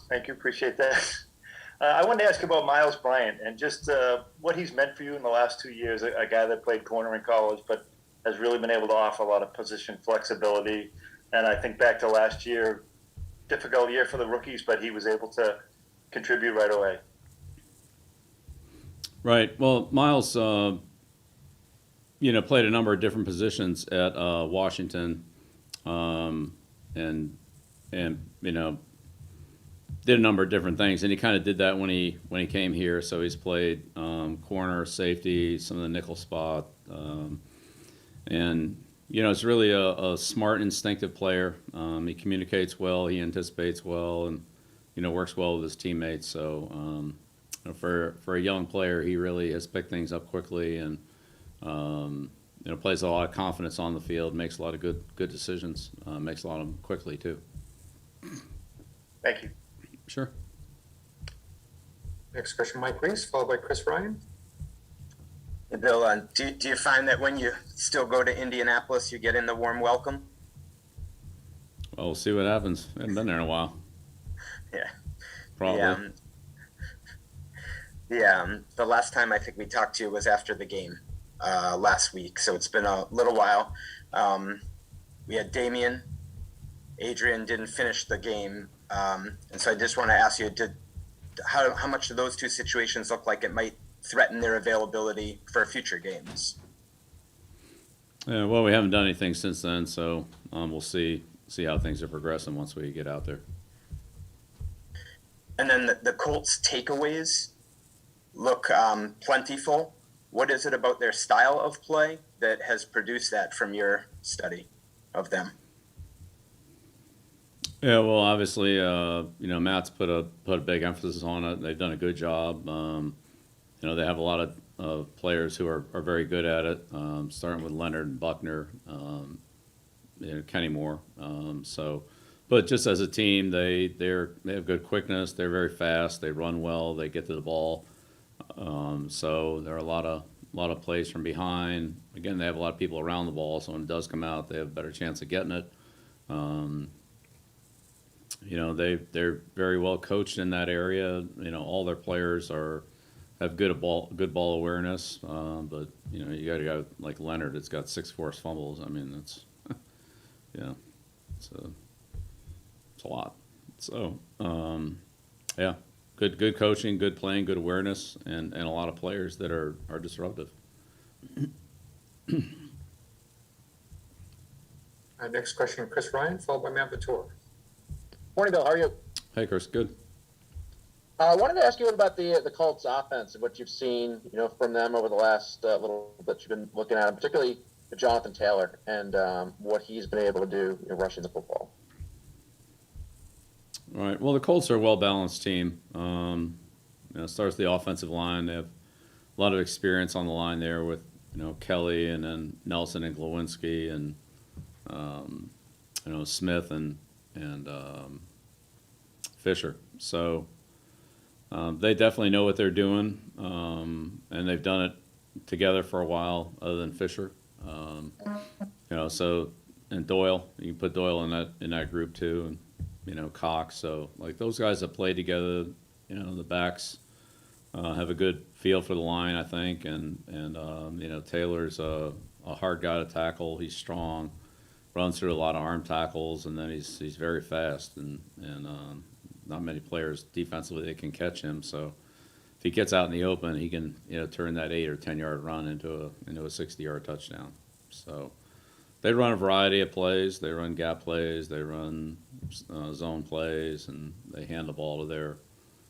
Thank you. Appreciate that. I wanted to ask about Miles Bryant and just what he's meant for you in the last 2 years. A guy that played corner in college, but has really been able to offer a lot of position flexibility. And I think back to last year, difficult year for the rookies, but he was able to contribute right away. Right. Well, Miles, played a number of different positions at Washington, and did a number of different things, and he kind of did that when he came here. So he's played corner, safety, some of the nickel spot, and it's really a smart, instinctive player. He communicates well, he anticipates well, and works well with his teammates. So for a young player, he really has picked things up quickly, and plays a lot of confidence on the field, makes a lot of good decisions, makes a lot of them quickly too. Thank you. Sure. Next question, Mike Reese, followed by Chris Ryan. Hey, Bill, do you find that when you still go to Indianapolis, you get in the warm welcome? Well, we'll see what happens. I haven't been there in a while. Yeah. Probably. The last time I think we talked to you was after the game last week, so it's been a little while. We had Damian. Adrian didn't finish the game, and so I just want to ask you, how much do those two situations look like it might threaten their availability for future games? Yeah, well, we haven't done anything since then, so we'll see how things are progressing once we get out there. And then the Colts takeaways look plentiful. What is it about their style of play that has produced that from your study of them? Yeah, well, obviously, Matt's put a big emphasis on it. They've done a good job. They have a lot of players who are very good at it, starting with Leonard and Buckner, Kenny Moore. But just as a team, they have good quickness. They're very fast. They run well. They get to the ball. So there are a lot of plays from behind. Again, they have a lot of people around the ball, so when it does come out, they have a better chance of getting it. They're very well coached in that area. All their players have good ball awareness. But you got a guy like Leonard that's got 6 forced fumbles. I mean, that's it's a lot. So good coaching, good playing, good awareness, and a lot of players that are disruptive. Next question, Chris Ryan, followed by Matt Latour. Morning, Bill. How are you? Hey, Chris. Good. I wanted to ask you about the Colts offense and what you've seen, from them over the last little bit you've been looking at, particularly Jonathan Taylor and what he's been able to do rushing the football. All right. Well, the Colts are a well-balanced team. It starts the offensive line. They have a lot of experience on the line there with, Kelly and then Nelson and Glowinski and, Smith and Fisher. So they definitely know what they're doing, and they've done it together for a while other than Fisher. And Doyle, you can put Doyle in that group too, and Cox. So like those guys that play together, the backs have a good feel for the line, I think, and Taylor's a hard guy to tackle. He's strong, runs through a lot of arm tackles, and then he's very fast, and not many players defensively that can catch him. So if he gets out in the open, he can turn that 8 or 10 yard run into a 60-yard touchdown. So they run a variety of plays. They run gap plays. They run zone plays, and they hand the ball to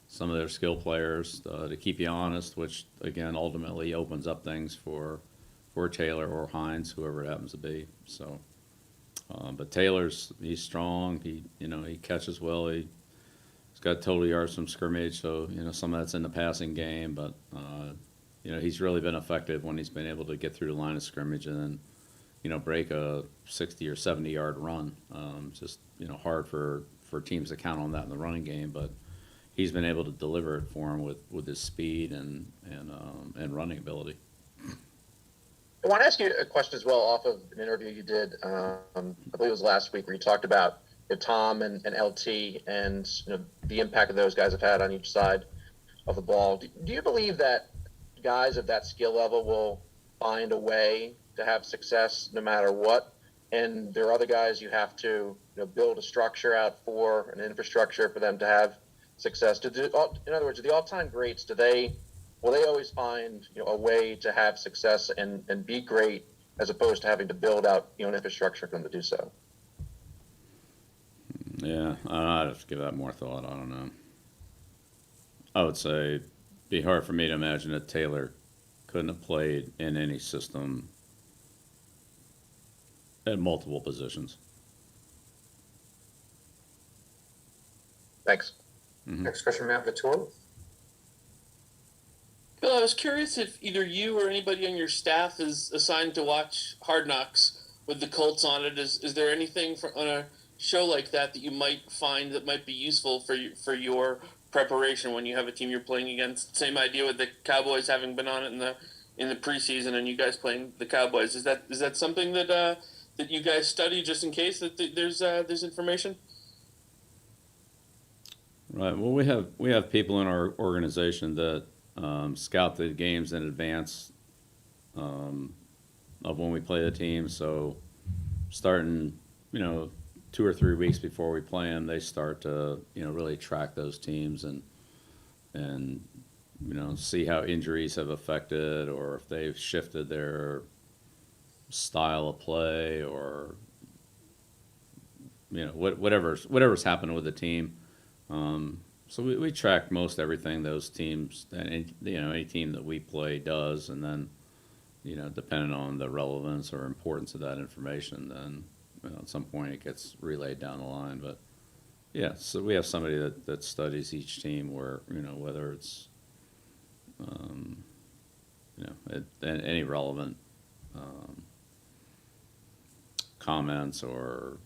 some of their skill players to keep you honest, which again ultimately opens up things for Taylor or Hines, whoever it happens to be. So, but he's strong. He catches well. He's got total yards from scrimmage, so some of that's in the passing game. But he's really been effective when he's been able to get through the line of scrimmage and then break a 60 or 70 yard run. Just hard for teams to count on that in the running game, but he's been able to deliver it for him with his speed and running ability. I want to ask you a question as well off of an interview you did, I believe it was last week, where you talked about Tom and LT and the impact that those guys have had on each side of the ball. Do you believe that guys of that skill level will find a way to have success no matter what? And there are other guys you have to build a structure out for, an infrastructure for them to have success. In other words, do the all-time greats, will they always find a way to have success and be great as opposed to having to build out an infrastructure for them to do so? Yeah, I'd have to give that more thought. I don't know. I would say it'd be hard for me to imagine that Taylor couldn't have played in any system at multiple positions. Thanks. Next question, Matt Latour. Bill, I was curious if either you or anybody on your staff is assigned to watch Hard Knocks with the Colts on it. Is there anything on a show like that you might find that might be useful for your preparation when you have a team you're playing against? Same idea with the Cowboys having been on it in the preseason and you guys playing the Cowboys. Is that something that you guys study just in case that there's information? Right. Well, we have people in our organization that scout the games in advance of when we play the team. So starting, 2 or 3 weeks before we play them, they start to, really track those teams and see how injuries have affected or if they've shifted their style of play or, whatever's happened with the team. So we track most everything those teams, and any team that we play does, and then, depending on the relevance or importance of that information, then at some point it gets relayed down the line. But yeah, so we have somebody that studies each team, where whether it's any relevant comments or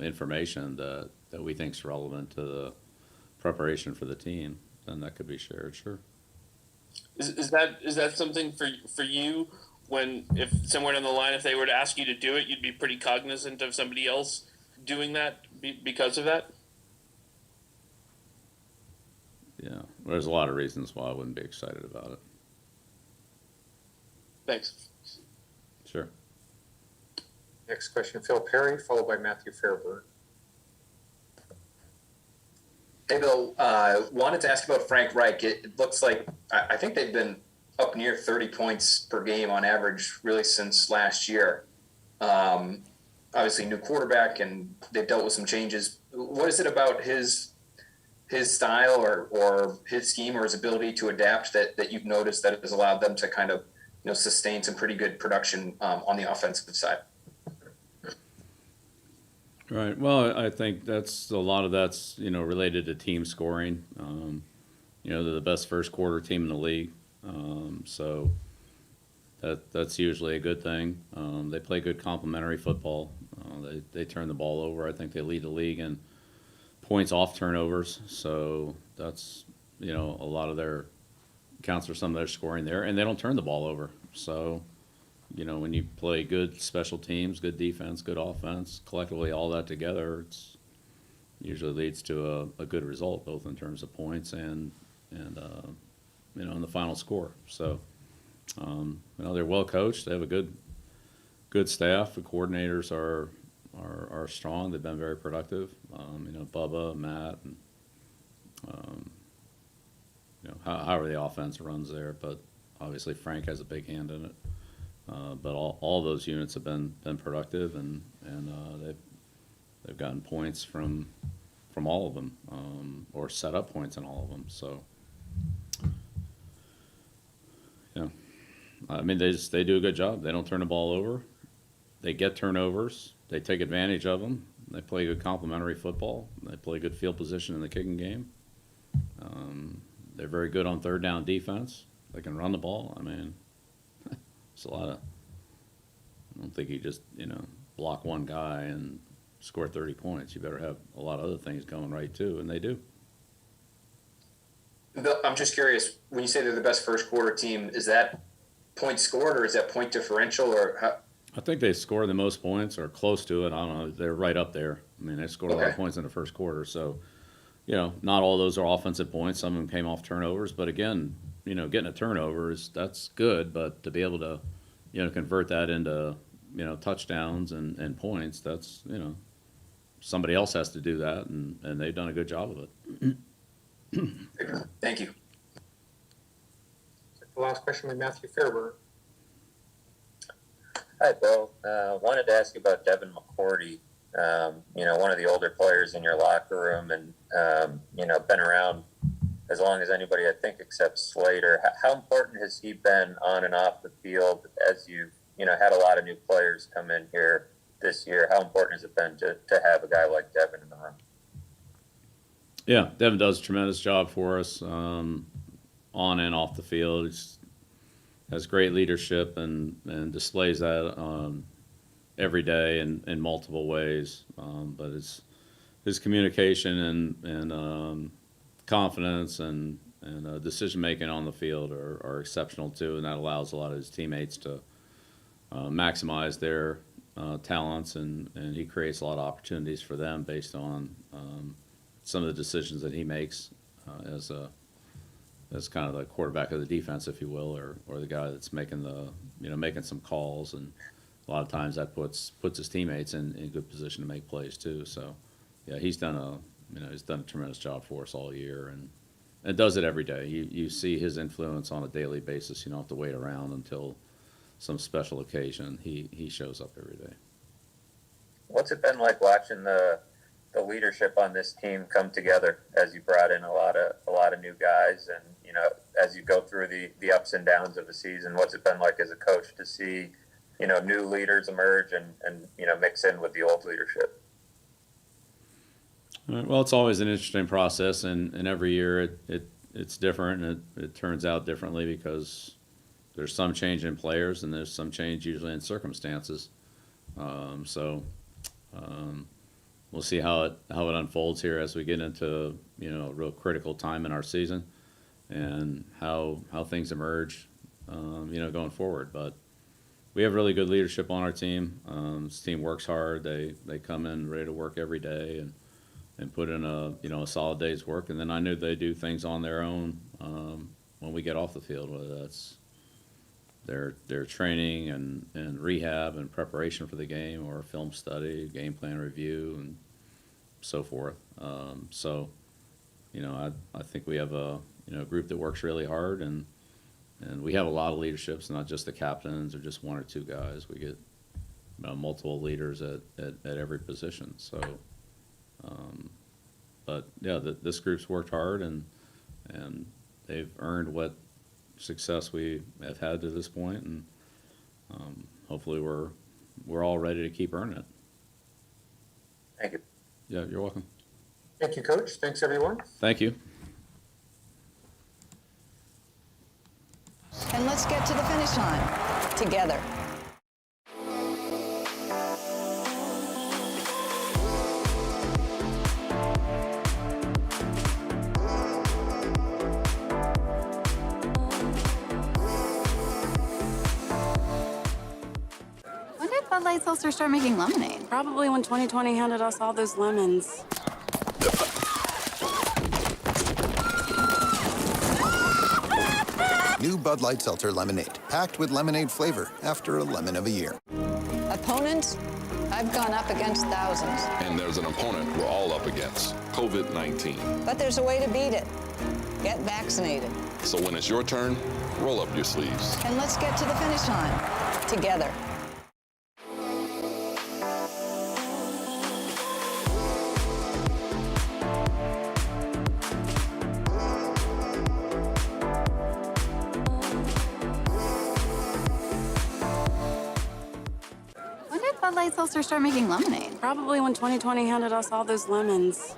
information that we think is relevant to the preparation for the team, then that could be shared. Sure. Is that something for you if somewhere down the line, if they were to ask you to do it, you'd be pretty cognizant of somebody else doing that because of that? Yeah, there's a lot of reasons why I wouldn't be excited about it. Thanks. Sure. Next question, Phil Perry, followed by Matthew Fairburn. Hey, Bill, wanted to ask about Frank Reich. It looks like, I think they've been up near 30 points per game on average really since last year. Obviously, new quarterback, and they've dealt with some changes. What is it about his style or his scheme or his ability to adapt that you've noticed that has allowed them to kind of sustain some pretty good production on the offensive side? Right. Well, I think a lot of that's related to team scoring. They're the best first quarter team in the league, so that's usually a good thing. They play good complementary football. They turn the ball over. I think they lead the league in points off turnovers. So that's a lot of their counts for some of their scoring there, and they don't turn the ball over. So when you play good special teams, good defense, good offense, collectively all that together, it's usually leads to a good result, both in terms of points and in the final score. So they're well coached. They have a good staff. The coordinators are strong. They've been very productive. Bubba, Matt, and however the offense runs there. But obviously Frank has a big hand in it. But all those units have been productive, and they've gotten points from all of them, or set up points in all of them. So I mean they do a good job. They don't turn the ball over. They get turnovers. They take advantage of them. They play good complementary football. They play good field position in the kicking game. They're very good on third down defense. They can run the ball. I mean, it's a lot of. I don't think you just block one guy and score 30 points. You better have a lot of other things going right too, and they do. Bill, I'm just curious, when you say they're the best first quarter team, is that point scored or is that point differential or how? I think they scored the most points or close to it. I don't know. They're right up there. I mean, they scored a lot of Okay. points in the first quarter. So, not all those are offensive points. Some of them came off turnovers. But again, getting a turnover that's good. But to be able to, convert that into, touchdowns and points, that's, somebody else has to do that. And they've done a good job of it. Thank you. The last question by Matthew Fairburn. Hi, Bill. Wanted to ask you about Devin McCourty. One of the older players in your locker room, and been around as long as anybody, I think, except Slater. How important has he been on and off the field as you've had a lot of new players come in here this year? How important has it been to have a guy like Devin in the room? Yeah, Devin does a tremendous job for us on and off the field. He has great leadership and displays that every day in multiple ways. But his communication and confidence and decision making on the field are exceptional too, and that allows a lot of his teammates to maximize their talents, and he creates a lot of opportunities for them based on some of the decisions that he makes as kind of the quarterback of the defense, if you will, or the guy that's making making some calls, and a lot of times that puts his teammates in good position to make plays too. So, yeah, he's done a tremendous job for us all year, and does it every day. You see his influence on a daily basis. You don't have to wait around until some special occasion. He shows up every day. What's it been like watching the leadership on this team come together as you brought in a lot of new guys, and as you go through the ups and downs of the season? What's it been like as a coach to see new leaders emerge and mix in with the old leadership? Well, it's always an interesting process, and every year it's different, and it turns out differently because there's some change in players and there's some change usually in circumstances. We'll see how it unfolds here as we get into a real critical time in our season, and how things emerge going forward. But we have really good leadership on our team. This team works hard. They come in ready to work every day and put in a solid day's work. And then I knew they do things on their own when we get off the field, whether that's their training and rehab and preparation for the game, or film study, game plan review, and so forth. I think we have a group that works really hard, and we have a lot of leaderships, not just the captains or just one or two guys. We get multiple leaders at every position. So, but yeah, this group's worked hard, and they've earned what success we have had to this point, and hopefully we're all ready to keep earning it. Thank you. Yeah, you're welcome. Thank you, Coach. Thanks, everyone. Thank you. And let's get to the finish line together. When did Bud Light Seltzer start making lemonade? Probably when 2020 handed us all those lemons. New Bud Light Seltzer Lemonade, packed with lemonade flavor after a lemon of a year. Opponents? I've gone up against thousands. And there's an opponent we're all up against, COVID-19. But there's a way to beat it. Get vaccinated. So when it's your turn, roll up your sleeves. And let's get to the finish line together. When did Bud Light Seltzer start making lemonade? Probably when 2020 handed us all those lemons.